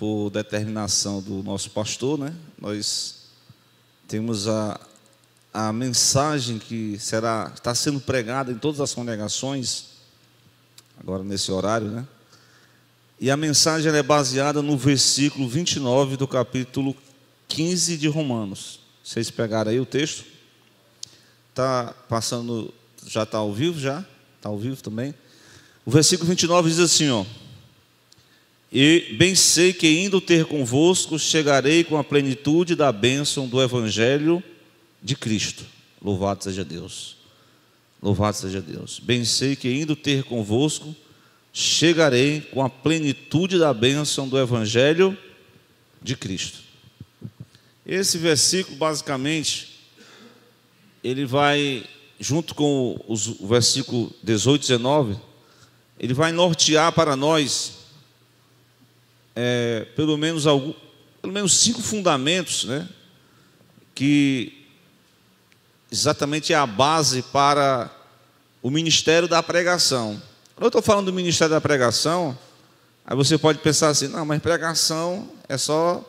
por determinação do nosso pastor, né? Nós temos a mensagem que está sendo pregada em todas as congregações, agora nesse horário, né? E a mensagem ela é baseada no versículo 29 do capítulo 15 de Romanos. Vocês pegaram aí o texto? Está passando, já está ao vivo já? Está ao vivo também? O versículo 29 diz assim, ó: E bem sei que indo ter convosco, chegarei com a plenitude da bênção do Evangelho de Cristo. Louvado seja Deus. Louvado seja Deus. Bem sei que indo ter convosco, chegarei com a plenitude da bênção do Evangelho de Cristo. Esse versículo, basicamente, ele vai, junto com o versículo 18 e 19, ele vai nortear para nós pelo menos 5 fundamentos, né, que exatamente é a base para o ministério da pregação. Quando eu estou falando do ministério da pregação, aí você pode pensar assim: não, mas pregação é só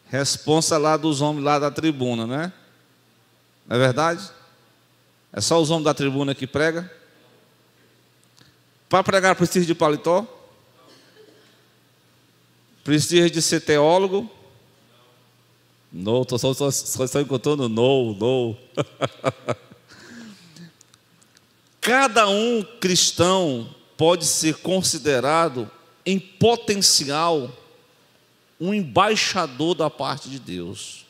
responsa lá dos homens lá da tribuna, né? Não é verdade? É só os homens da tribuna que pregam? Para pregar precisa de paletó? Precisa de ser teólogo? Não, estou só encontrando não. Cada um cristão pode ser considerado em potencial um embaixador da parte de Deus.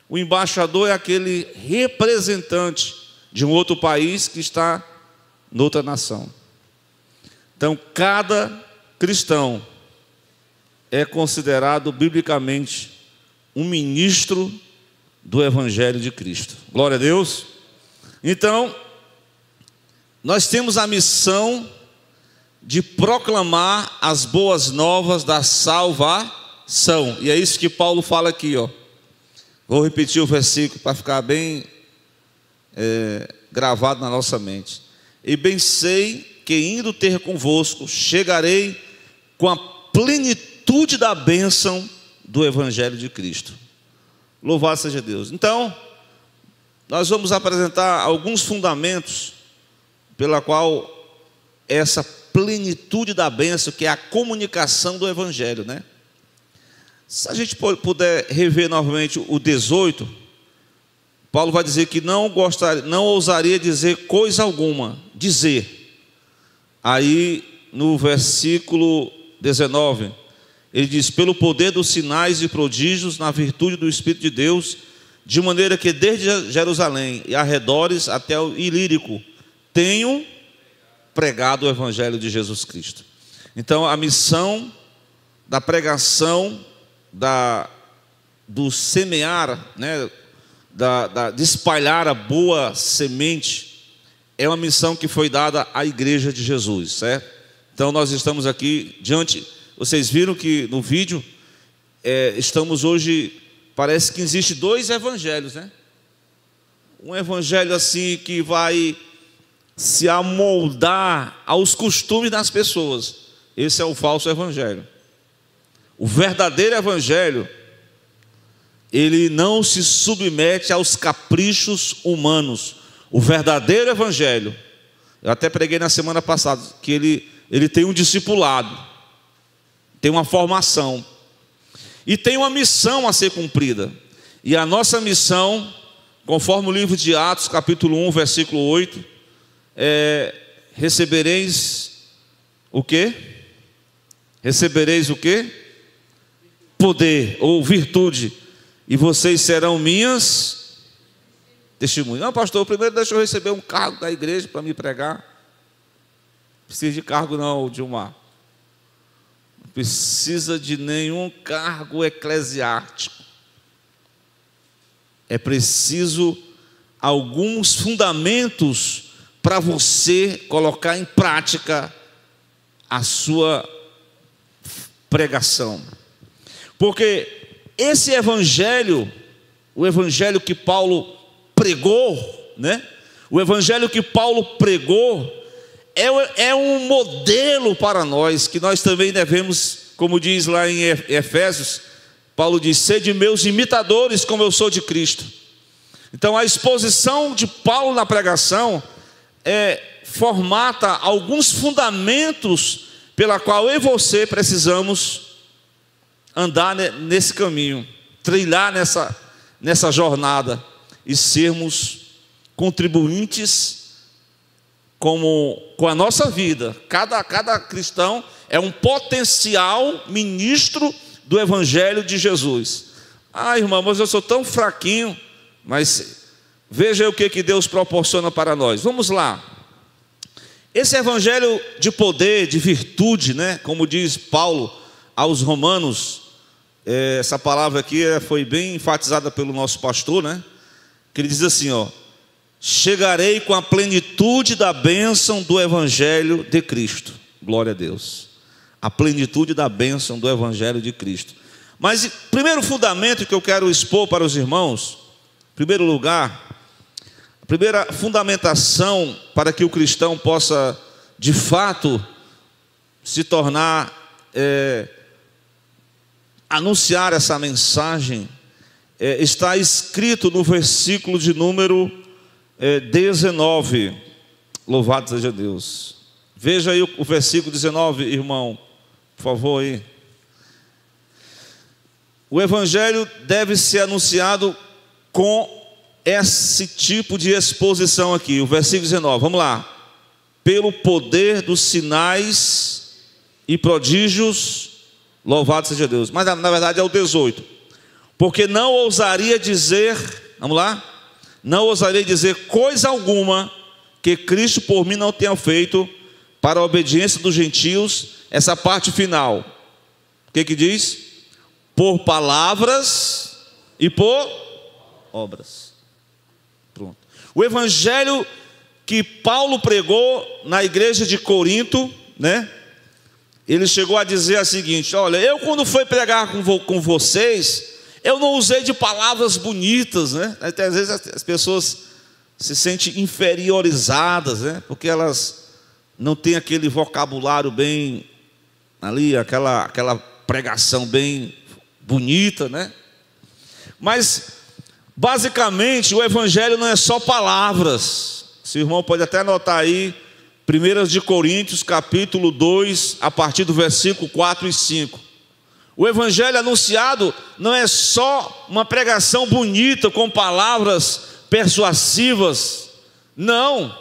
O embaixador é aquele representante de um outro país que está noutra nação. Então, cada cristão é considerado biblicamente um ministro do Evangelho de Cristo. Glória a Deus. Então, nós temos a missão de proclamar as boas novas da salvação. E é isso que Paulo fala aqui, ó. Vou repetir o versículo para ficar bem gravado na nossa mente. E bem sei que indo ter convosco, chegarei com a plenitude da bênção do Evangelho de Cristo. Louvado seja Deus. Então, nós vamos apresentar alguns fundamentos pela qual essa plenitude da bênção, que é a comunicação do Evangelho, né? Se a gente puder rever novamente o 18, Paulo vai dizer que não ousaria dizer coisa alguma, dizer. Aí no versículo 19, ele diz: pelo poder dos sinais e prodígios, na virtude do Espírito de Deus, de maneira que desde Jerusalém e arredores até o Ilírico, tenho pregado o Evangelho de Jesus Cristo. Então a missão da pregação, do semear, né, de espalhar a boa semente, é uma missão que foi dada à igreja de Jesus, certo? Então nós estamos aqui diante, vocês viram que no vídeo, estamos hoje, parece que existe 2 evangelhos, né? Um evangelho assim que vai se amoldar aos costumes das pessoas. Esse é o falso evangelho. O verdadeiro evangelho, ele não se submete aos caprichos humanos. O verdadeiro evangelho, eu até preguei na semana passada, que ele tem um discipulado, tem uma formação e tem uma missão a ser cumprida. E a nossa missão, conforme o livro de Atos, capítulo 1, versículo 8, recebereis o quê? Recebereis o quê? Poder ou virtude, e vocês serão minhas testemunhas. Não, pastor, primeiro deixa eu receber um cargo da igreja para me pregar. Não precisa de cargo não, Dilmar. Não precisa de nenhum cargo eclesiástico. É preciso alguns fundamentos para você colocar em prática a sua pregação. Porque esse evangelho, o evangelho que Paulo pregou, né? O evangelho que Paulo pregou é um modelo para nós, que nós também devemos como diz lá em Efésios, Paulo diz: sede meus imitadores como eu sou de Cristo. Então a exposição de Paulo na pregação formata alguns fundamentos pela qual eu e você precisamos andar nesse caminho, trilhar nessa jornada e sermos contribuintes com a nossa vida. Cada cristão é um potencial ministro do Evangelho de Jesus. Irmão, mas eu sou tão fraquinho. Mas veja o que Deus proporciona para nós. Vamos lá. Esse evangelho de poder, de virtude, né? Como diz Paulo aos Romanos, essa palavra aqui foi bem enfatizada pelo nosso pastor, né? Que ele diz assim, ó: chegarei com a plenitude da bênção do evangelho de Cristo. Glória a Deus. A plenitude da bênção do evangelho de Cristo. Mas o primeiro fundamento que eu quero expor para os irmãos, em primeiro lugar, a primeira fundamentação para que o cristão possa de fato se tornar, anunciar essa mensagem, está escrito no versículo de número 19. Louvado seja Deus. Veja aí o versículo 19, irmão, por favor aí. O evangelho deve ser anunciado com esse tipo de exposição aqui, o versículo 19, vamos lá. Pelo poder dos sinais e prodígios, louvado seja Deus. Mas na verdade é o 18. Porque não ousaria dizer, vamos lá, não ousaria dizer coisa alguma que Cristo por mim não tenha feito para a obediência dos gentios. Essa parte final, o que diz? Por palavras e por obras. Pronto. O evangelho que Paulo pregou na igreja de Corinto, né? Ele chegou a dizer o seguinte: olha, eu quando fui pregar com vocês, eu não usei de palavras bonitas, né? Até às vezes as pessoas se sentem inferiorizadas, né? Porque elas não têm aquele vocabulário bem ali, aquela pregação bem bonita, né? Mas basicamente o evangelho não é só palavras. O irmão pode até anotar aí 1 de Coríntios capítulo 2, a partir do versículo 4 e 5. O evangelho anunciado não é só uma pregação bonita com palavras persuasivas, não,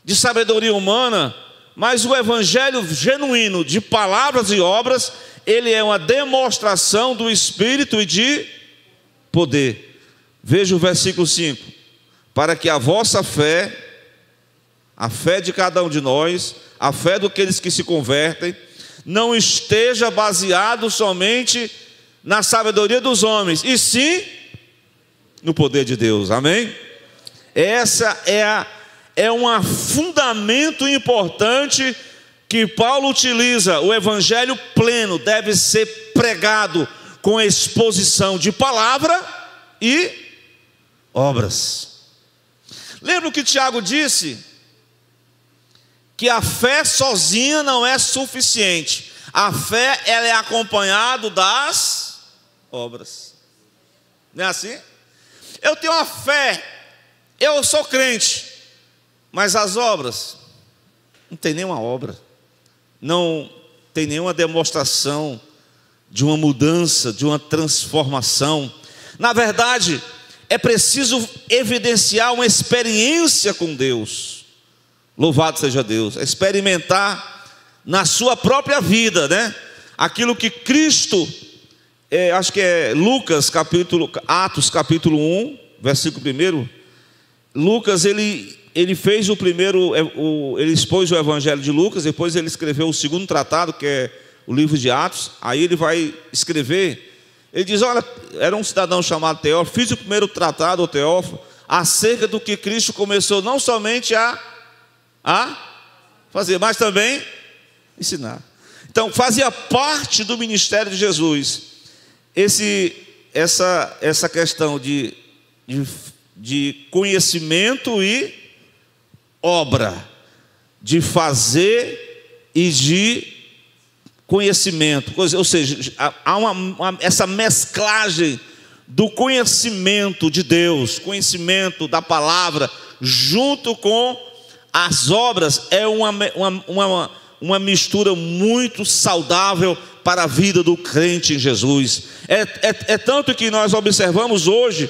de sabedoria humana, mas o evangelho genuíno de palavras e obras, ele é uma demonstração do Espírito e de poder. Veja o versículo 5. Para que a vossa fé, a fé de cada um de nós, a fé daqueles que se convertem, não esteja baseado somente na sabedoria dos homens, e sim no poder de Deus. Amém? Essa é um fundamento importante que Paulo utiliza. O evangelho pleno deve ser pregado com exposição de palavra e obras. Lembra o que Tiago disse? Que a fé sozinha não é suficiente. A fé, ela é acompanhada das obras. Não é assim? Eu tenho uma fé, eu sou crente, mas as obras, não tem nenhuma obra, não tem nenhuma demonstração de uma mudança, de uma transformação. Na verdade, é preciso evidenciar uma experiência com Deus. Louvado seja Deus. Experimentar na sua própria vida, né? Aquilo que Cristo, acho que é Atos capítulo 1, versículo 1. Lucas, ele fez o primeiro, ele expôs o evangelho de Lucas, depois ele escreveu o segundo tratado, que é o livro de Atos. Aí ele vai escrever. Ele diz: olha, era um cidadão chamado Teófilo, fiz o primeiro tratado, o Teófilo, acerca do que Cristo começou não somente a fazer, mas também ensinar. Então, fazia parte do ministério de Jesus essa questão de conhecimento e obra, de fazer e de conhecimento, ou seja, há essa mesclagem do conhecimento de Deus, conhecimento da palavra, junto com as obras, é uma mistura muito saudável para a vida do crente em Jesus. É tanto que nós observamos hoje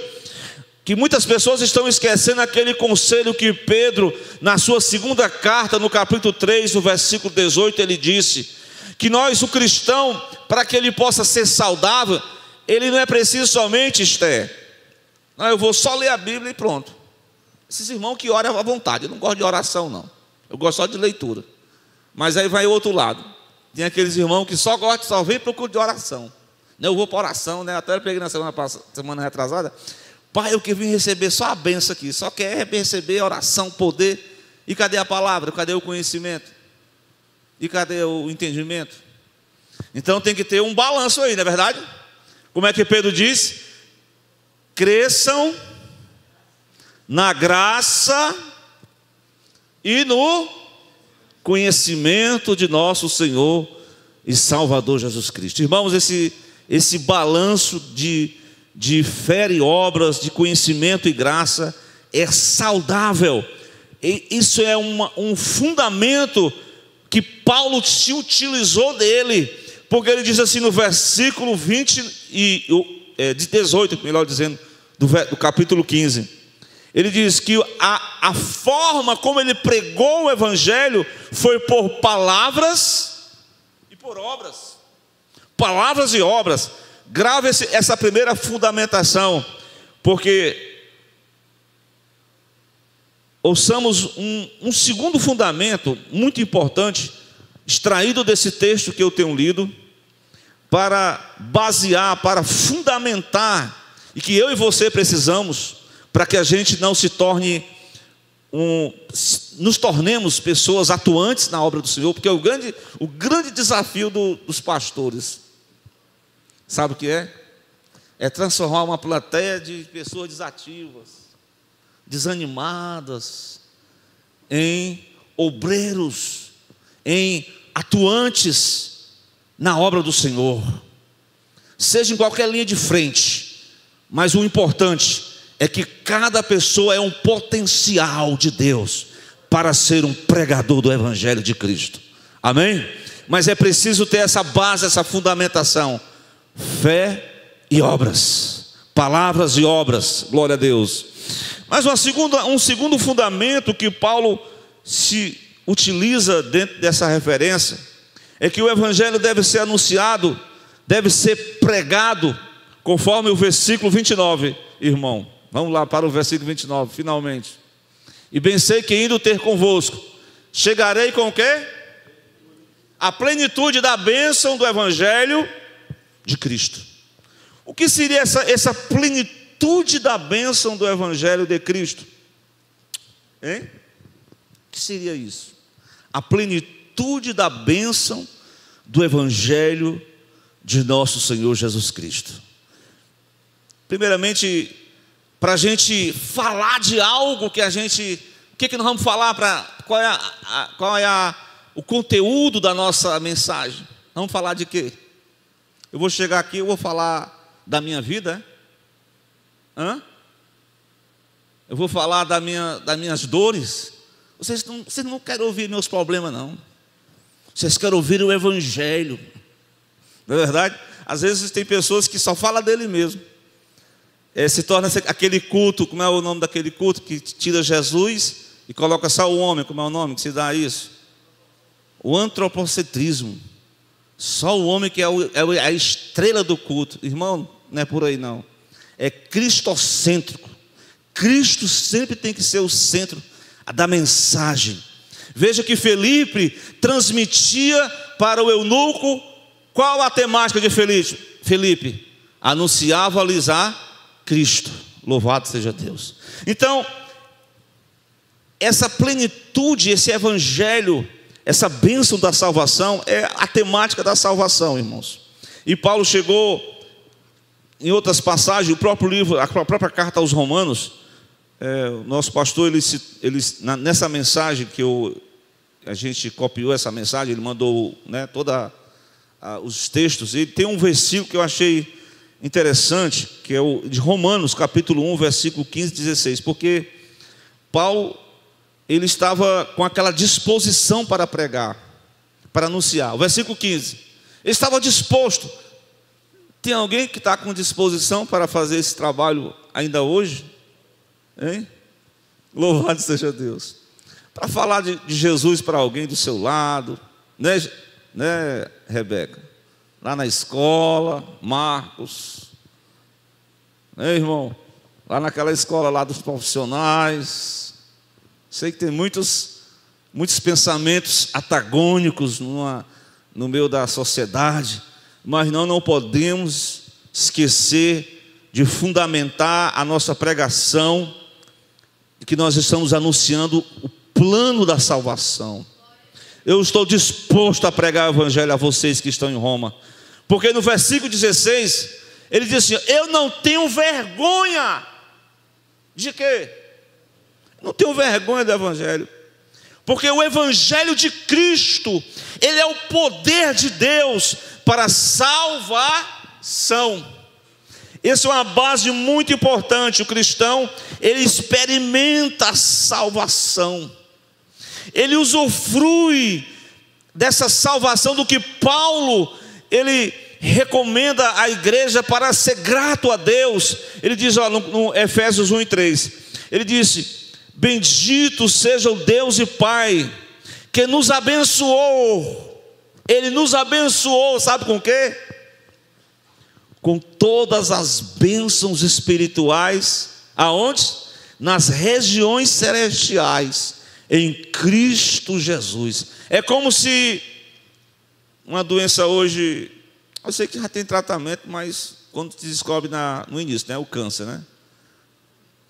que muitas pessoas estão esquecendo aquele conselho que Pedro, na sua segunda carta, no capítulo 3, no versículo 18, ele disse que o cristão, para que ele possa ser saudável, ele não é preciso somente, não, eu vou só ler a Bíblia e pronto. Esses irmãos que oram à vontade, eu não gosto de oração não, eu gosto só de leitura. Mas aí vai o outro lado, tem aqueles irmãos que só vêm para o culto de oração. Eu vou para oração, né? Até eu peguei na semana retrasada, pai, eu que vim receber só a benção aqui, só quer receber oração, poder, e cadê a palavra, cadê o conhecimento? E cadê o entendimento? Então tem que ter um balanço aí, não é verdade? Como é que Pedro diz? Cresçam na graça e no conhecimento de nosso Senhor e Salvador Jesus Cristo. Irmãos, esse balanço de fé e obras, de conhecimento e graça é saudável. E isso é um fundamento que Paulo se utilizou dele, porque ele diz assim no versículo 18, melhor dizendo, do capítulo 15, ele diz que a forma como ele pregou o evangelho foi por palavras e por obras. Palavras e obras. Grave essa primeira fundamentação, porque ouçamos um segundo fundamento muito importante, extraído desse texto que eu tenho lido, para basear, para fundamentar, e que eu e você precisamos, para que a gente não se torne nos tornemos pessoas atuantes na obra do Senhor, porque o grande desafio dos pastores, sabe o que é? É transformar uma plateia de pessoas desativas, desanimadas, em obreiros, em atuantes na obra do Senhor, seja em qualquer linha de frente, mas o importante é que cada pessoa é um potencial de Deus para ser um pregador do Evangelho de Cristo, amém? Mas é preciso ter essa base, essa fundamentação, fé e obras, palavras e obras, glória a Deus. Mas um segundo fundamento que Paulo se utiliza dentro dessa referência, é que o Evangelho deve ser anunciado, deve ser pregado, conforme o versículo 29, irmão. Vamos lá para o versículo 29, finalmente. E bem sei que indo ter convosco, chegarei com o quê? A plenitude da bênção do Evangelho de Cristo. O que seria essa plenitude da bênção do Evangelho de Cristo? Hein? O que seria isso? A plenitude da bênção do Evangelho de nosso Senhor Jesus Cristo. Primeiramente, para a gente falar de algo que o que nós vamos falar, qual é o conteúdo da nossa mensagem? Vamos falar de quê? Eu vou chegar aqui, eu vou falar da minha vida, eu vou falar das minhas dores. Vocês não querem ouvir meus problemas, não. Vocês querem ouvir o Evangelho. Não é verdade? Às vezes tem pessoas que só falam dele mesmo. Se torna aquele culto, como é o nome daquele culto, que tira Jesus e coloca só o homem, como é o nome que se dá a isso? O antropocentrismo. Só o homem que é a estrela do culto. Irmão, não é por aí não. É cristocêntrico. Cristo sempre tem que ser o centro da mensagem. Veja que Felipe transmitia para o eunuco. Qual a temática de Felipe? Anunciava-lhes a Cristo. Louvado seja Deus. Então, essa plenitude, esse evangelho, essa bênção da salvação é a temática da salvação, irmãos. E Paulo chegou em outras passagens, o próprio livro, a própria carta aos Romanos, o nosso pastor, nessa mensagem que a gente copiou essa mensagem, ele mandou, né, toda os textos, e tem um versículo que eu achei interessante, que é o de Romanos, capítulo 1, versículo 15 e 16, porque Paulo, ele estava com aquela disposição para pregar, para anunciar. O versículo 15, ele estava disposto. Tem alguém que está com disposição para fazer esse trabalho ainda hoje? Hein? Louvado seja Deus. Para falar de Jesus para alguém do seu lado, né, Rebeca? Lá na escola, Marcos, né, irmão? Lá naquela escola lá dos profissionais. Sei que tem muitos pensamentos antagônicos no meio da sociedade, mas não podemos esquecer de fundamentar a nossa pregação, que nós estamos anunciando o plano da salvação. Eu estou disposto a pregar o evangelho a vocês que estão em Roma, porque no versículo 16, ele diz assim: eu não tenho vergonha. De quê? Não tenho vergonha do evangelho, porque o evangelho de Cristo, ele é o poder de Deus para salvação. Essa é uma base muito importante. O cristão, ele experimenta a salvação, ele usufrui dessa salvação, do que Paulo, ele recomenda à igreja para ser grato a Deus. Ele diz, ó, no Efésios 1 e 3, ele disse: bendito seja o Deus e Pai, que nos abençoou. Ele nos abençoou, sabe com quê? Com todas as bênçãos espirituais, aonde? Nas regiões celestiais, em Cristo Jesus. É como se uma doença hoje, eu sei que já tem tratamento, mas quando se descobre no início, né, o câncer, né?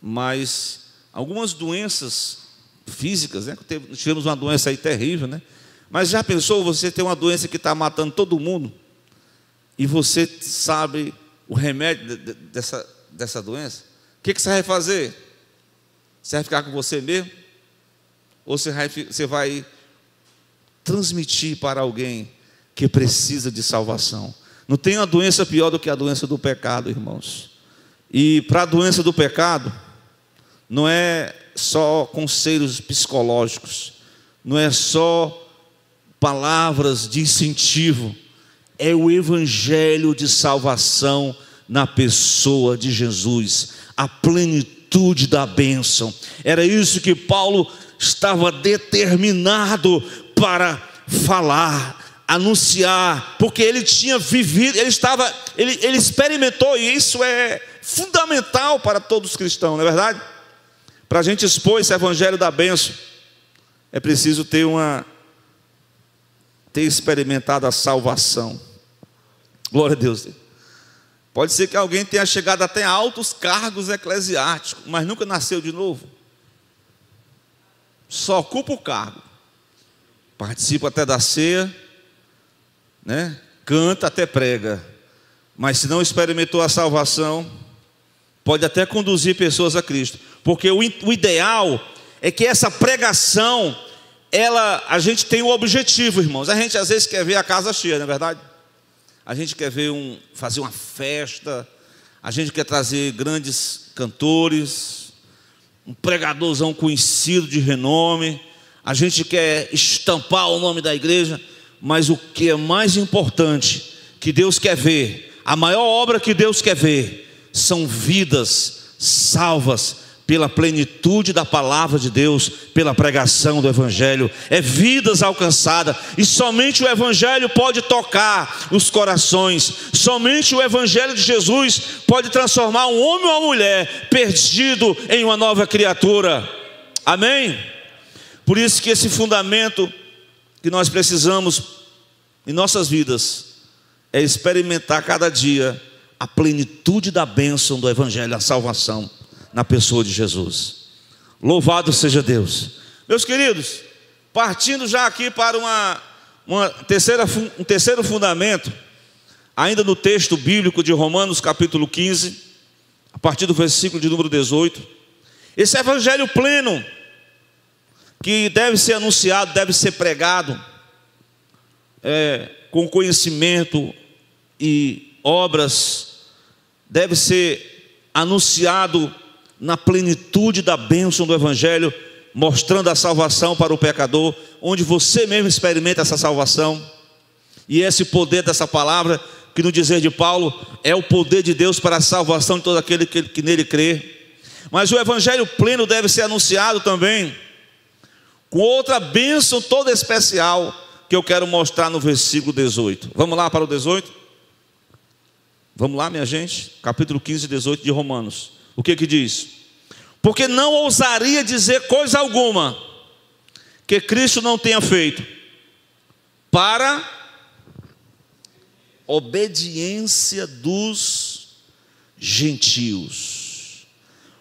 Mas algumas doenças físicas, né? Tivemos uma doença aí terrível, né? Mas já pensou você ter uma doença que está matando todo mundo, e você sabe o remédio dessa doença? O que você vai fazer? Você vai ficar com você mesmo? Ou você vai transmitir para alguém que precisa de salvação? Não tem uma doença pior do que a doença do pecado, irmãos. E para a doença do pecado, não é só conselhos psicológicos, não é só palavras de incentivo, é o evangelho de salvação na pessoa de Jesus, a plenitude da bênção. Era isso que Paulo estava determinado para falar, anunciar, porque ele tinha vivido, ele experimentou, e isso é fundamental para todos os cristãos, não é verdade? Para a gente expor esse evangelho da bênção, é preciso ter experimentado a salvação. Glória a Deus. Pode ser que alguém tenha chegado até a altos cargos eclesiásticos, mas nunca nasceu de novo. Só ocupa o cargo, participa até da ceia, né? Canta até prega, mas se não experimentou a salvação, pode até conduzir pessoas a Cristo, porque o ideal é que essa pregação, a gente tem um objetivo, irmãos. A gente às vezes quer ver a casa cheia, não é verdade? A gente quer ver fazer uma festa, a gente quer trazer grandes cantores, um pregadorzão conhecido de renome, a gente quer estampar o nome da igreja, mas o que é mais importante, que Deus quer ver, a maior obra que Deus quer ver, são vidas salvas pela plenitude da palavra de Deus, pela pregação do evangelho, é vidas alcançadas, e somente o evangelho pode tocar os corações, somente o evangelho de Jesus pode transformar um homem ou uma mulher perdido em uma nova criatura. Amém? Por isso que esse fundamento que nós precisamos em nossas vidas é experimentar cada dia a plenitude da bênção do evangelho, da salvação na pessoa de Jesus. Louvado seja Deus. Meus queridos, partindo já aqui para um terceiro fundamento, ainda no texto bíblico de Romanos capítulo 15, a partir do versículo de número 18, esse evangelho pleno, que deve ser anunciado, deve ser pregado, com conhecimento e obras, deve ser anunciado na plenitude da bênção do Evangelho, mostrando a salvação para o pecador, onde você mesmo experimenta essa salvação. E esse poder dessa palavra, que no dizer de Paulo, é o poder de Deus para a salvação de todo aquele que nele crê. Mas o Evangelho pleno deve ser anunciado também com outra bênção toda especial, que eu quero mostrar no versículo 18. Vamos lá para o 18? Vamos lá, minha gente? Capítulo 15, 18 de Romanos. O que diz? Porque não ousaria dizer coisa alguma que Cristo não tenha feito para obediência dos gentios.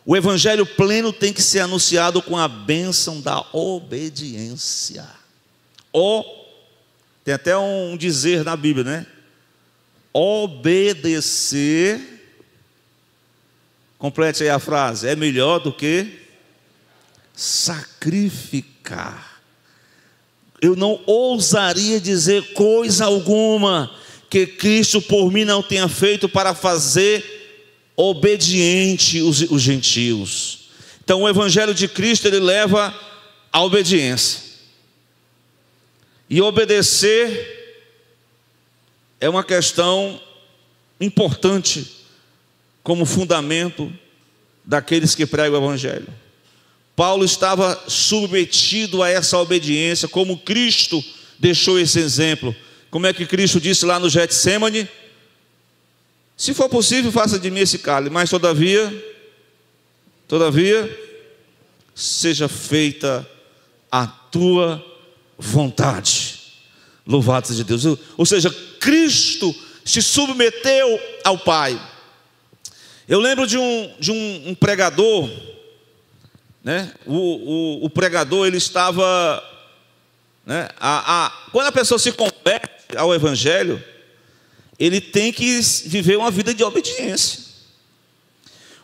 O Evangelho pleno tem que ser anunciado com a bênção da obediência. Tem até um dizer na Bíblia, né? Obedecer, complete aí a frase, é melhor do que sacrificar. Eu não ousaria dizer coisa alguma que Cristo por mim não tenha feito para fazer obediente os gentios. Então o Evangelho de Cristo, ele leva à obediência. E obedecer é uma questão importante como fundamento daqueles que pregam o Evangelho. Paulo estava submetido a essa obediência, como Cristo deixou esse exemplo. Como é que Cristo disse lá no Getsêmani? Se for possível, faça de mim esse cálice, mas todavia, seja feita a tua vontade. Louvado seja Deus. Ou seja, Cristo se submeteu ao Pai. Eu lembro de um pregador, né? O pregador, ele estava, né? Quando a pessoa se converte ao Evangelho, ele tem que viver uma vida de obediência.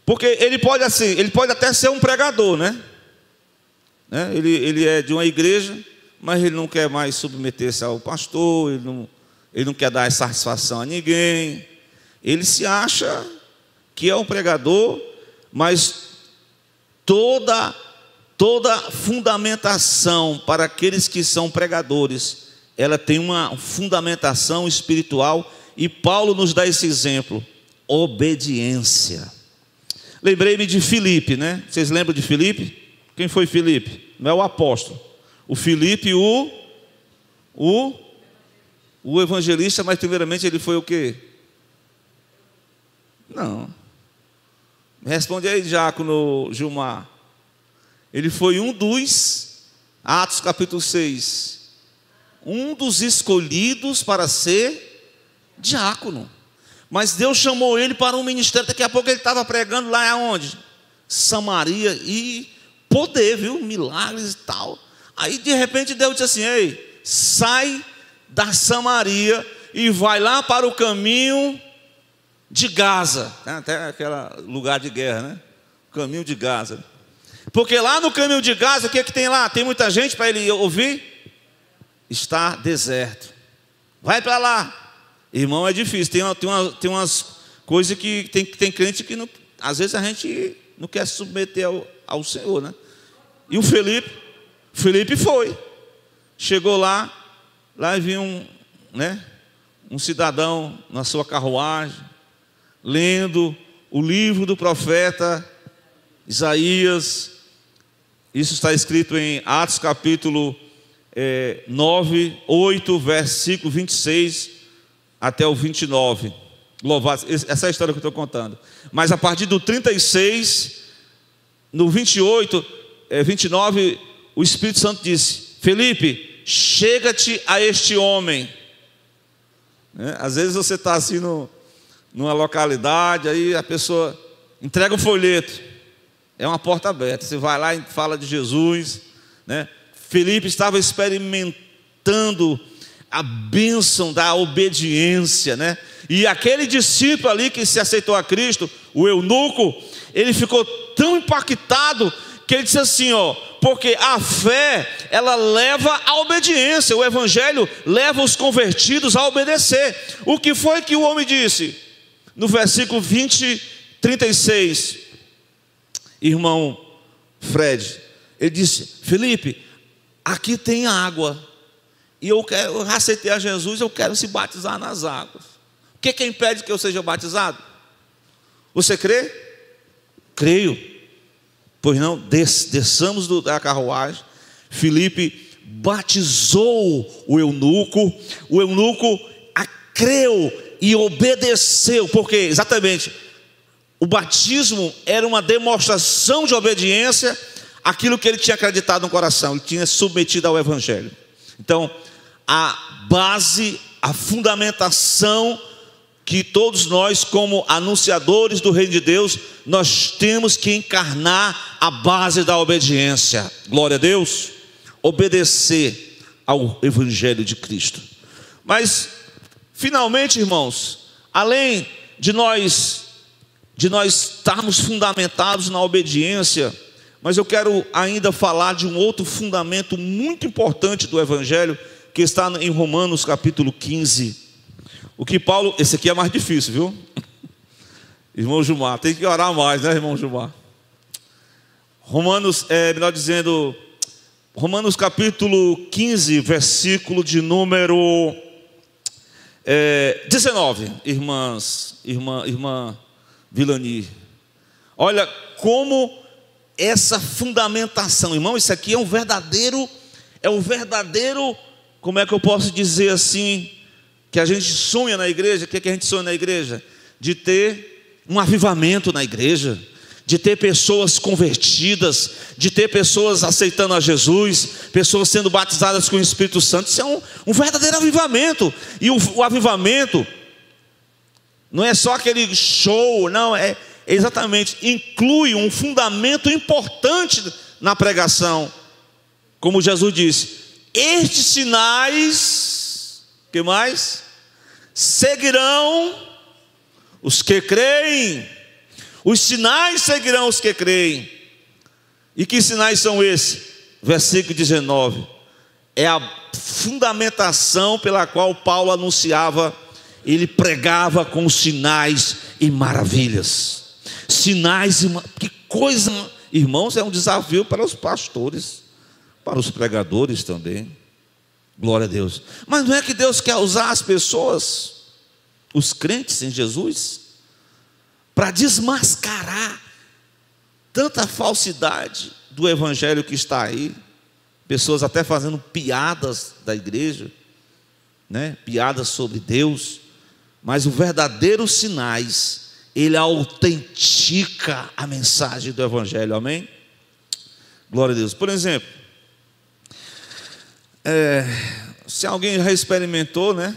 Porque ele pode até ser um pregador, né? Ele é de uma igreja, mas ele não quer mais submeter-se ao pastor, ele não quer dar satisfação a ninguém. Ele se acha que é um pregador, mas toda fundamentação para aqueles que são pregadores, ela tem uma fundamentação espiritual, e Paulo nos dá esse exemplo: obediência. Lembrei-me de Filipe, né? Vocês lembram de Filipe? Quem foi Filipe? Não é o apóstolo. O Filipe, o evangelista, mas primeiramente ele foi o quê? Não. Responde aí, diácono Gilmar. Ele foi um dos, Atos capítulo 6, um dos escolhidos para ser diácono. Mas Deus chamou ele para um ministério. Daqui a pouco ele estava pregando lá aonde? Samaria, e poder, viu? Milagres e tal. Aí de repente Deus disse assim: ei, sai da Samaria e vai lá para o caminho de Gaza. Tem até aquele lugar de guerra, né? O caminho de Gaza. Porque lá no caminho de Gaza, o que tem lá? Tem muita gente para ele ouvir? Está deserto. Vai para lá. Irmão, é difícil. Tem umas coisas que tem crente que não, às vezes a gente não quer se submeter ao Senhor, né? E o Filipe foi. Chegou lá havia um cidadão na sua carruagem, lendo o livro do profeta Isaías. Isso está escrito em Atos capítulo 9, 8, versículo 26 até o 29. Louvado, essa é a história que eu estou contando. Mas a partir do 36, no 28, 29, o Espírito Santo disse: Filipe, chega-te a este homem. Às vezes você está assim numa localidade, aí a pessoa entrega um folheto, é uma porta aberta, você vai lá e fala de Jesus, né? Filipe estava experimentando a bênção da obediência, né? E aquele discípulo ali que se aceitou a Cristo, o eunuco, ele ficou tão impactado que ele disse assim, ó, porque a fé, ela leva à obediência, o evangelho leva os convertidos a obedecer. O que foi que o homem disse? No versículo 36, irmão Fred, ele disse: Felipe, aqui tem água, e eu aceitei a Jesus, eu quero se batizar nas águas. O que impede que eu seja batizado? Você crê? Creio. Pois não, desçamos da carruagem. Filipe batizou o eunuco creu e obedeceu, porque exatamente o batismo era uma demonstração de obediência àquilo que ele tinha acreditado no coração, ele tinha submetido ao evangelho. Então, a base, a fundamentação que todos nós, como anunciadores do reino de Deus, nós temos que encarnar a base da obediência. Glória a Deus. Obedecer ao evangelho de Cristo. Mas, finalmente, irmãos, além de nós estarmos fundamentados na obediência, mas eu quero ainda falar de um outro fundamento muito importante do evangelho, que está em Romanos capítulo 15. O que Paulo, esse aqui é mais difícil, viu? Irmão Gilmar, tem que orar mais, né, irmão Gilmar? Romanos capítulo 15, versículo de número 19, irmã Vilani. Olha como essa fundamentação, irmão, isso aqui é um verdadeiro, como é que eu posso dizer assim, que a gente sonha na igreja. O que é que a gente sonha na igreja? De ter um avivamento na igreja, de ter pessoas convertidas, de ter pessoas aceitando a Jesus, pessoas sendo batizadas com o Espírito Santo. Isso é um verdadeiro avivamento. E o avivamento não é só aquele show, não, é exatamente, inclui um fundamento importante na pregação. Como Jesus disse: estes sinais, que mais? Seguirão os que creem. Os sinais seguirão os que creem. E que sinais são esses? Versículo 19. É a fundamentação pela qual Paulo anunciava, ele pregava com sinais e maravilhas. Sinais e que coisa, irmãos, é um desafio para os pastores, para os pregadores também. Glória a Deus. Mas não é que Deus quer usar as pessoas, os crentes em Jesus, para desmascarar tanta falsidade do evangelho que está aí? Pessoas até fazendo piadas da igreja, né? Piadas sobre Deus. Mas o verdadeiro sinais, ele autentica a mensagem do evangelho, amém? Glória a Deus. Por exemplo, se alguém já experimentou, né?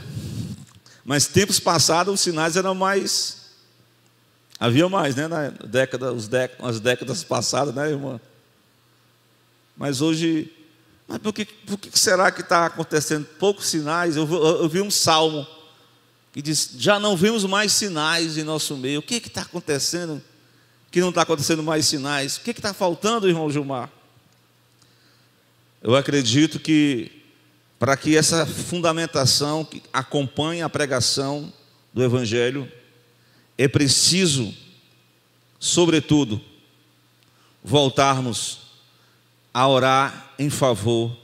Mas tempos passados os sinais eram mais, havia mais, né? Nas décadas passadas, né, irmã? Mas hoje, por que será que está acontecendo poucos sinais? Eu vi um salmo que diz: já não vimos mais sinais em nosso meio. O que está acontecendo que não está acontecendo mais sinais? O que está faltando, irmão Gilmar? Eu acredito que para que essa fundamentação que acompanhe a pregação do evangelho, é preciso, sobretudo, voltarmos a orar em favor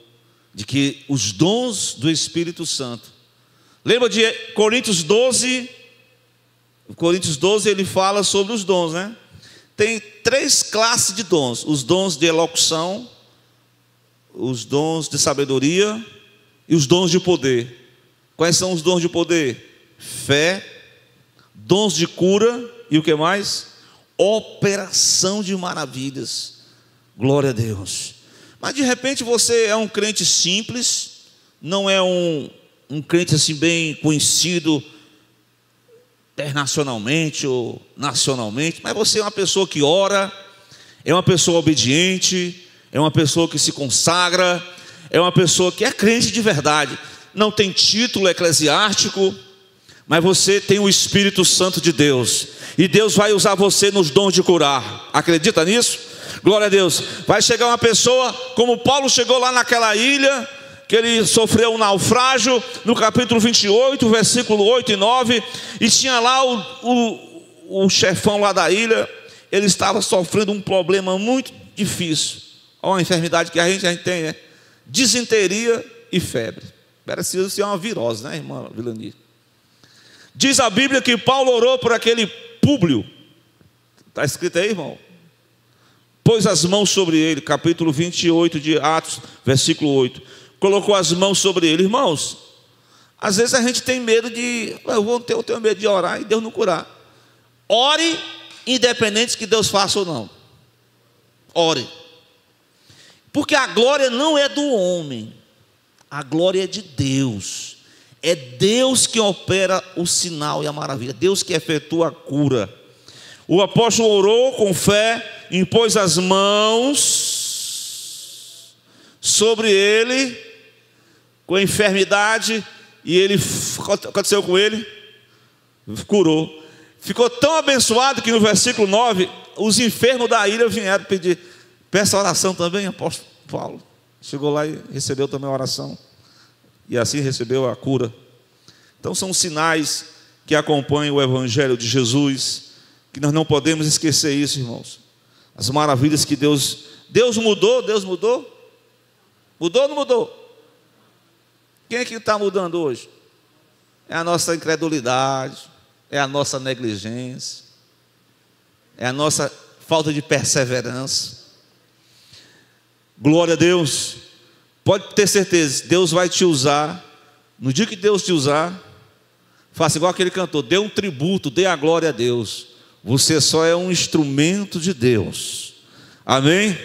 de que os dons do Espírito Santo. Lembra de Coríntios 12? Coríntios 12 ele fala sobre os dons, né? Tem 3 classes de dons: os dons de elocução, os dons de sabedoria e os dons de poder. Quais são os dons de poder? Fé, dons de cura e o que mais? Operação de maravilhas. Glória a Deus. Mas de repente você é um crente simples, não é um crente assim bem conhecido internacionalmente ou nacionalmente, mas você é uma pessoa que ora, é uma pessoa obediente, é uma pessoa que se consagra, é uma pessoa que é crente de verdade, não tem título eclesiástico, mas você tem o Espírito Santo de Deus, e Deus vai usar você nos dons de curar. Acredita nisso? Glória a Deus. Vai chegar uma pessoa, como Paulo chegou lá naquela ilha, que ele sofreu um naufrágio, no capítulo 28, versículo 8 e 9, e tinha lá o chefão lá da ilha, ele estava sofrendo um problema muito difícil. Olha uma enfermidade que a gente tem, né? Disenteria e febre. Parecia ser uma virose, né, irmã Vilani? Diz a Bíblia que Paulo orou por aquele Públio. Está escrito aí, irmão? Pôs as mãos sobre ele, capítulo 28 de Atos, versículo 8. Colocou as mãos sobre ele. Irmãos, às vezes a gente tem medo de... Eu tenho medo de orar e Deus não curar. Ore, independente que Deus faça ou não. Ore. Porque a glória não é do homem. A glória é de Deus. É Deus que opera o sinal e a maravilha. Deus que efetua a cura. O apóstolo orou com fé, impôs as mãos sobre ele, com enfermidade, e ele, o que aconteceu com ele? Curou. Ficou tão abençoado que no versículo 9, os enfermos da ilha vieram pedir, peça oração também, apóstolo Paulo. Chegou lá e recebeu também a oração, e assim recebeu a cura. Então são sinais que acompanham o Evangelho de Jesus, que nós não podemos esquecer isso, irmãos. As maravilhas que Deus mudou. Mudou ou não mudou? Quem é que está mudando hoje? É a nossa incredulidade, é a nossa negligência, é a nossa falta de perseverança. Glória a Deus. Pode ter certeza, Deus vai te usar. No dia que Deus te usar, faça igual aquele cantor, dê um tributo, dê a glória a Deus. Você só é um instrumento de Deus. Amém?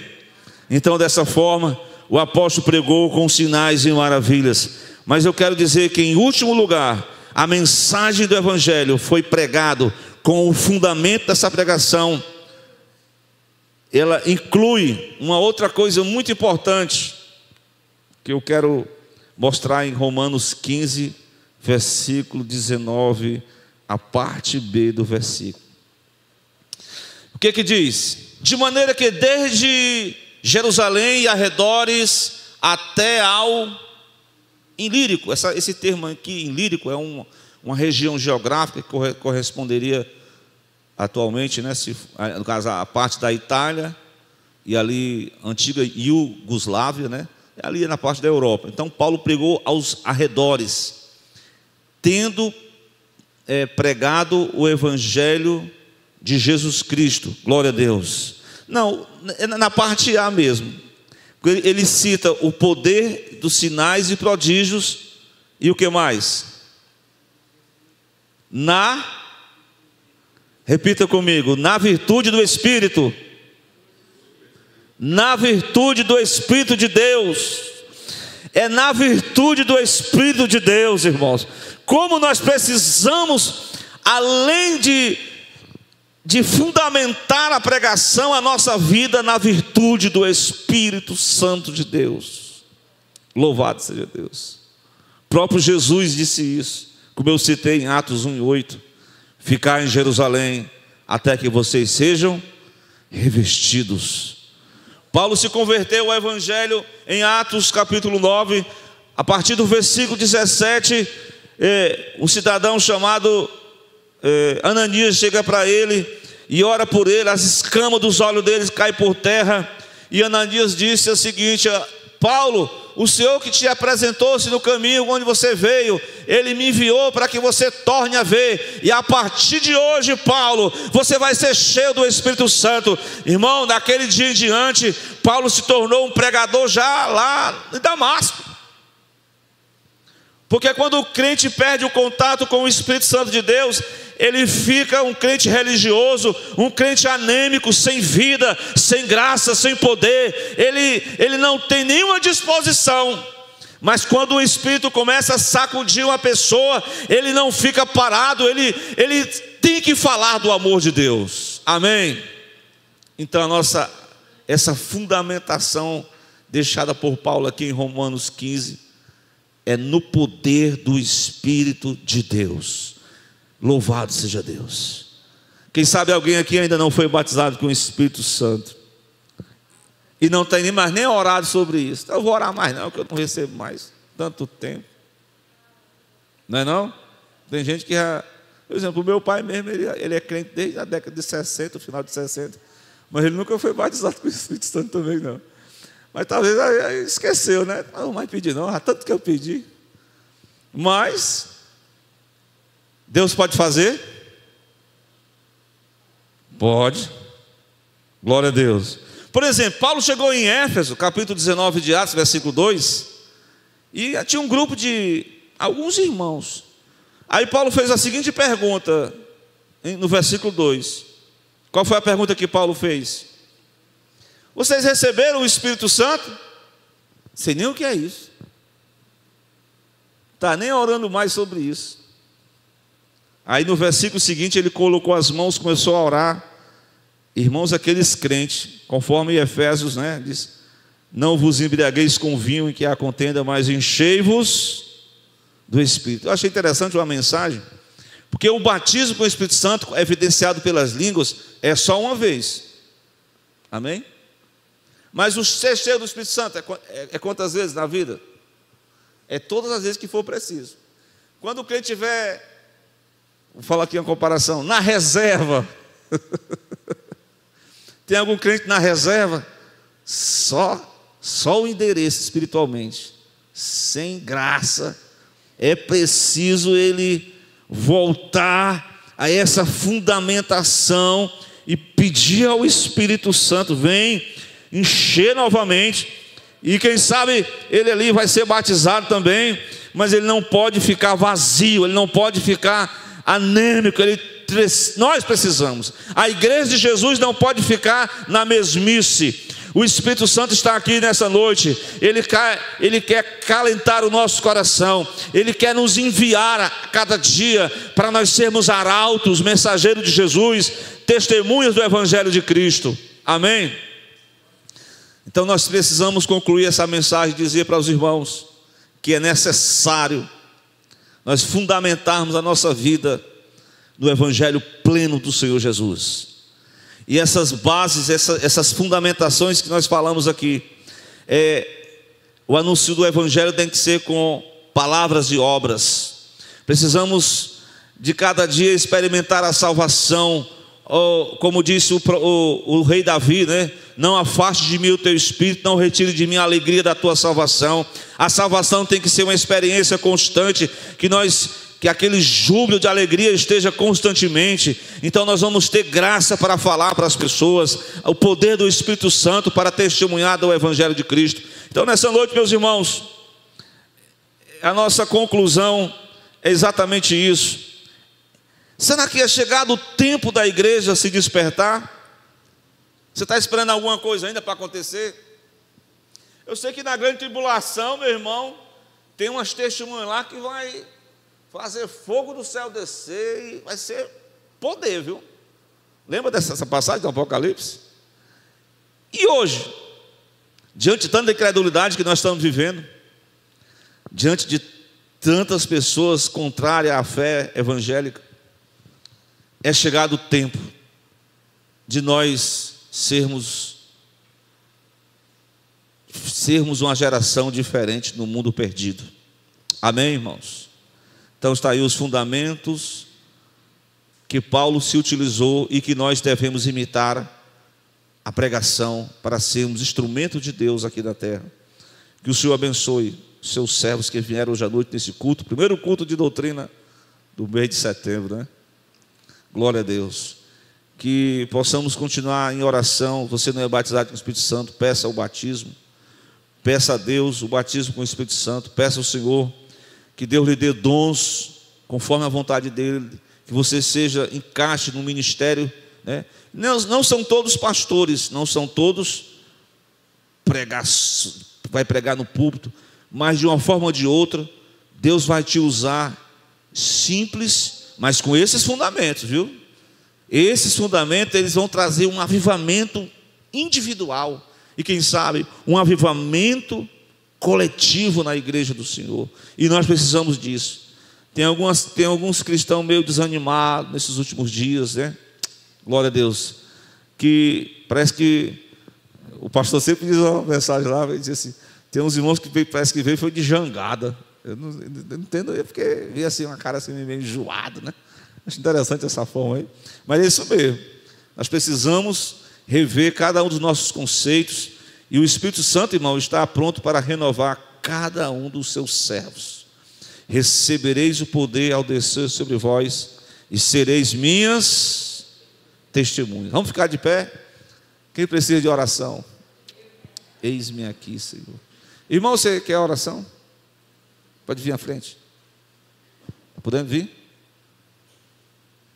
Então, dessa forma, o apóstolo pregou com sinais e maravilhas. Mas eu quero dizer que, em último lugar, a mensagem do Evangelho foi pregado com o fundamento dessa pregação. Ela inclui uma outra coisa muito importante, que eu quero mostrar em Romanos 15, versículo 19, a parte B do versículo. O que diz? De maneira que desde Jerusalém e arredores até ao Ilírico, esse termo aqui, Ilírico, é uma região geográfica que corresponderia atualmente, né, no caso, a parte da Itália e ali, antiga Iugoslávia, né, ali na parte da Europa. Então Paulo pregou aos arredores, tendo pregado o Evangelho de Jesus Cristo. Glória a Deus. Não, é na parte A mesmo. Ele cita o poder dos sinais e prodígios. E o que mais? Repita comigo, na virtude do Espírito. Na virtude do Espírito de Deus. É na virtude do Espírito de Deus, irmãos. Como nós precisamos, além de fundamentar a pregação, a nossa vida na virtude do Espírito Santo de Deus. Louvado seja Deus. O próprio Jesus disse isso, como eu citei em Atos 1:8. Ficar em Jerusalém até que vocês sejam revestidos. Paulo se converteu ao Evangelho em Atos capítulo 9, a partir do versículo 17, um cidadão chamado Ananias chega para ele e ora por ele, as escamas dos olhos dele caem por terra, e Ananias disse o seguinte: Paulo, o Senhor que te apresentou-se no caminho onde você veio, Ele me enviou para que você torne a ver, e a partir de hoje, Paulo, você vai ser cheio do Espírito Santo. Irmão, daquele dia em diante, Paulo se tornou um pregador já lá em Damasco. Porque quando o crente perde o contato com o Espírito Santo de Deus, ele fica um crente religioso, um crente anêmico, sem vida, sem graça, sem poder. Ele não tem nenhuma disposição. Mas quando o Espírito começa a sacudir uma pessoa, ele não fica parado, ele tem que falar do amor de Deus. Amém? Então essa fundamentação deixada por Paulo aqui em Romanos 15, é no poder do Espírito de Deus. Louvado seja Deus. Quem sabe alguém aqui ainda não foi batizado com o Espírito Santo. e não tem nem mais nem orado sobre isso. Então eu vou orar mais não, que eu não recebo mais tanto tempo. Não é não? Tem gente que já... Por exemplo, o meu pai mesmo, ele é crente desde a década de 60, o final de 60. Mas ele nunca foi batizado com o Espírito Santo também, não. Mas talvez aí esqueceu, né? Não vou mais pedir não, há tanto que eu pedi. Mas, Deus pode fazer? Pode. Glória a Deus. Por exemplo, Paulo chegou em Éfeso, capítulo 19 de Atos, versículo 2, e tinha um grupo de alguns irmãos. Aí Paulo fez a seguinte pergunta, no versículo 2. Qual foi a pergunta que Paulo fez? Vocês receberam o Espírito Santo? Sei nem o que é isso. Está nem orando mais sobre isso. Aí no versículo seguinte ele colocou as mãos, começou a orar. Irmãos, aqueles crentes, conforme Efésios, né, diz: não vos embriagueis com vinho em que há contenda, mas enchei-vos do Espírito. Eu achei interessante uma mensagem, porque o batismo com o Espírito Santo, evidenciado pelas línguas, é só uma vez. Amém? Mas o ser cheio do Espírito Santo é quantas vezes na vida? É todas as vezes que for preciso. Quando o crente tiver, vou falar aqui uma comparação, na reserva. Tem algum crente na reserva? Só o endereço espiritualmente, sem graça. É preciso ele voltar a essa fundamentação e pedir ao Espírito Santo: vem encher novamente. E quem sabe ele ali vai ser batizado também, mas ele não pode ficar vazio, ele não pode ficar anêmico. Nós precisamos. A igreja de Jesus não pode ficar na mesmice. O Espírito Santo está aqui nessa noite. Ele quer calentar o nosso coração. Ele quer nos enviar a cada dia para nós sermos arautos, mensageiros de Jesus, testemunhas do Evangelho de Cristo. Amém? Então nós precisamos concluir essa mensagem e dizer para os irmãos que é necessário nós fundamentarmos a nossa vida no Evangelho pleno do Senhor Jesus. E essas bases, essas fundamentações que nós falamos aqui, o anúncio do Evangelho tem que ser com palavras e obras. Precisamos de cada dia experimentar a salvação. Como disse o rei Davi, né? Não afaste de mim o teu espírito, não retire de mim a alegria da tua salvação. A salvação tem que ser uma experiência constante, que aquele júbilo de alegria esteja constantemente. Então nós vamos ter graça para falar para as pessoas, o poder do Espírito Santo para testemunhar do Evangelho de Cristo. Então nessa noite, meus irmãos, a nossa conclusão é exatamente isso. Será que é chegado o tempo da igreja se despertar? Você está esperando alguma coisa ainda para acontecer? Eu sei que na grande tribulação, meu irmão, tem umas testemunhas lá que vai fazer fogo do céu descer e vai ser poder, viu? Lembra dessa passagem do Apocalipse? E hoje, diante de tanta incredulidade que nós estamos vivendo, diante de tantas pessoas contrárias à fé evangélica, é chegado o tempo de nós sermos uma geração diferente no mundo perdido. Amém, irmãos? Então está aí os fundamentos que Paulo se utilizou e que nós devemos imitar a pregação para sermos instrumento de Deus aqui na terra. Que o Senhor abençoe os seus servos que vieram hoje à noite nesse culto, primeiro culto de doutrina do mês de setembro, né? Glória a Deus. Que possamos continuar em oração. Você não é batizado com o Espírito Santo, peça o batismo. Peça a Deus o batismo com o Espírito Santo. Peça ao Senhor que Deus lhe dê dons conforme a vontade dEle, que você encaixe no ministério, né? Não são todos pastores, não são todos vai pregar no púlpito, mas de uma forma ou de outra Deus vai te usar simples, mas com esses fundamentos, viu? Esses fundamentos, eles vão trazer um avivamento individual e quem sabe um avivamento coletivo na igreja do Senhor. E nós precisamos disso. Tem alguns cristãos meio desanimados nesses últimos dias, né? Glória a Deus. Que parece que O pastor sempre diz uma mensagem lá, ele diz assim, tem uns irmãos que parece que veio foi de jangada. Eu não entendo, porque vi assim uma cara assim meio enjoada, né? Acho interessante essa forma aí. Mas é isso mesmo. Nós precisamos rever cada um dos nossos conceitos. E o Espírito Santo, irmão, está pronto para renovar cada um dos seus servos. Recebereis o poder ao descer sobre vós e sereis minhas testemunhas. Vamos ficar de pé? Quem precisa de oração? Eis-me aqui, Senhor. Irmão, você quer oração? Pode vir à frente. Podendo vir? Em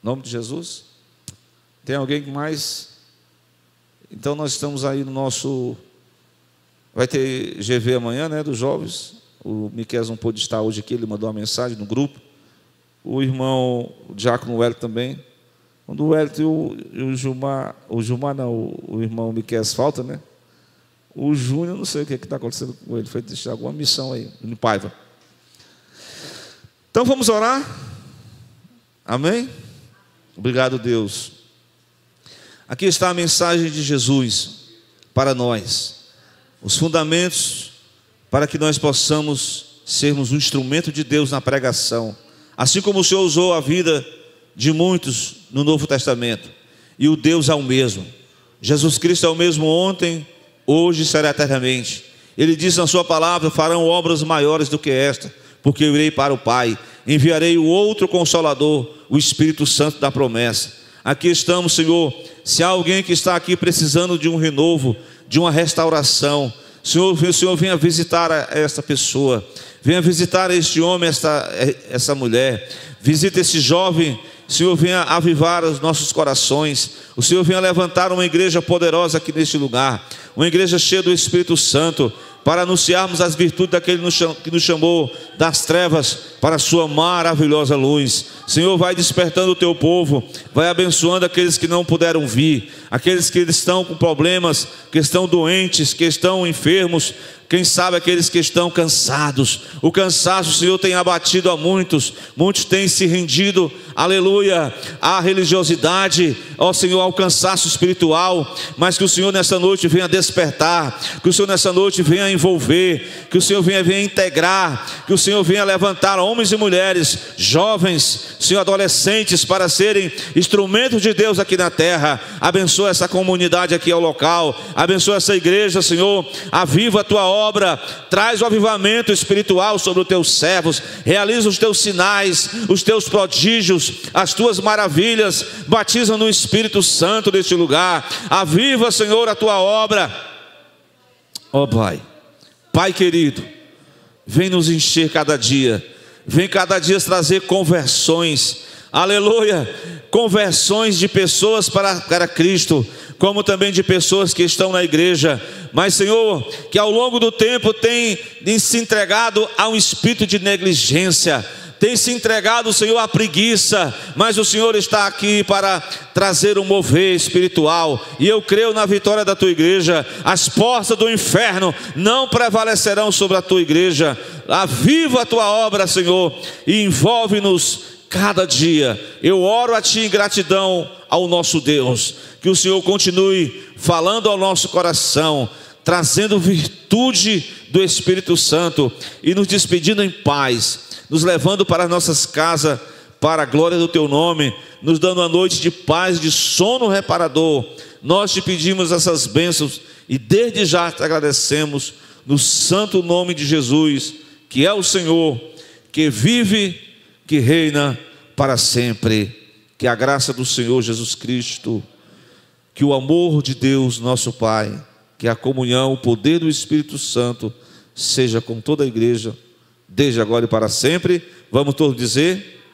nome de Jesus. Tem alguém mais? Então nós estamos aí no nosso... Vai ter GV amanhã, né, dos jovens. O Miquel não pôde estar hoje aqui, ele mandou uma mensagem no grupo. O irmão, o diácono Wellington também. Quando o Wellington e o Gilmar não, o irmão Miquel falta, né? O Júnior, não sei o que está acontecendo com ele, foi deixar alguma missão aí, no Paiva. Então vamos orar? Amém? Obrigado, Deus. Aqui está a mensagem de Jesus para nós. Os fundamentos para que nós possamos sermos um instrumento de Deus na pregação. Assim como o Senhor usou a vida de muitos no Novo Testamento. E o Deus é o mesmo. Jesus Cristo é o mesmo ontem, hoje e será eternamente. Ele diz na sua palavra, farão obras maiores do que esta, porque eu irei para o Pai. Enviarei o outro Consolador, o Espírito Santo da promessa. Aqui estamos, Senhor. Se há alguém que está aqui precisando de um renovo, de uma restauração, Senhor, venha visitar esta pessoa, venha visitar este homem, essa mulher, visita esse jovem, Senhor, venha avivar os nossos corações, o Senhor venha levantar uma igreja poderosa aqui neste lugar, uma igreja cheia do Espírito Santo, para anunciarmos as virtudes daquele que nos chamou das trevas para a sua maravilhosa luz. Senhor, vai despertando o teu povo, vai abençoando aqueles que não puderam vir, aqueles que estão com problemas, que estão doentes, que estão enfermos, quem sabe aqueles que estão cansados. O cansaço, Senhor, tem abatido a muitos têm se rendido, aleluia, à religiosidade, ó Senhor, ao cansaço espiritual, mas que o Senhor nessa noite venha despertar, que o Senhor nessa noite venha envolver, que o Senhor venha integrar, que o Senhor venha levantar homens e mulheres, jovens, Senhor, adolescentes, para serem instrumentos de Deus aqui na terra. Abençoa essa comunidade aqui ao local, abençoa essa igreja, Senhor, aviva a tua obra, traz o avivamento espiritual sobre os teus servos, realiza os teus sinais, os teus prodígios, as tuas maravilhas, batiza no Espírito Santo deste lugar, aviva, Senhor, a tua obra, ó Pai. Pai querido, vem nos encher cada dia, vem cada dia trazer conversões, aleluia, conversões de pessoas para Cristo, como também de pessoas que estão na igreja, mas Senhor, que ao longo do tempo tem se entregado a um espírito de negligência, tem se entregado, Senhor, à preguiça, mas o Senhor está aqui para trazer um mover espiritual, e eu creio na vitória da tua igreja. As portas do inferno não prevalecerão sobre a tua igreja. Aviva a tua obra, Senhor, e envolve-nos cada dia. Eu oro a ti em gratidão ao nosso Deus, que o Senhor continue falando ao nosso coração, trazendo virtude do Espírito Santo e nos despedindo em paz, nos levando para as nossas casas, para a glória do teu nome, nos dando uma noite de paz, de sono reparador. Nós te pedimos essas bênçãos e desde já te agradecemos no santo nome de Jesus, que é o Senhor, que vive, que reina para sempre. Que a graça do Senhor Jesus Cristo, que o amor de Deus nosso Pai, que a comunhão, o poder do Espírito Santo seja com toda a igreja, desde agora e para sempre. Vamos todos dizer...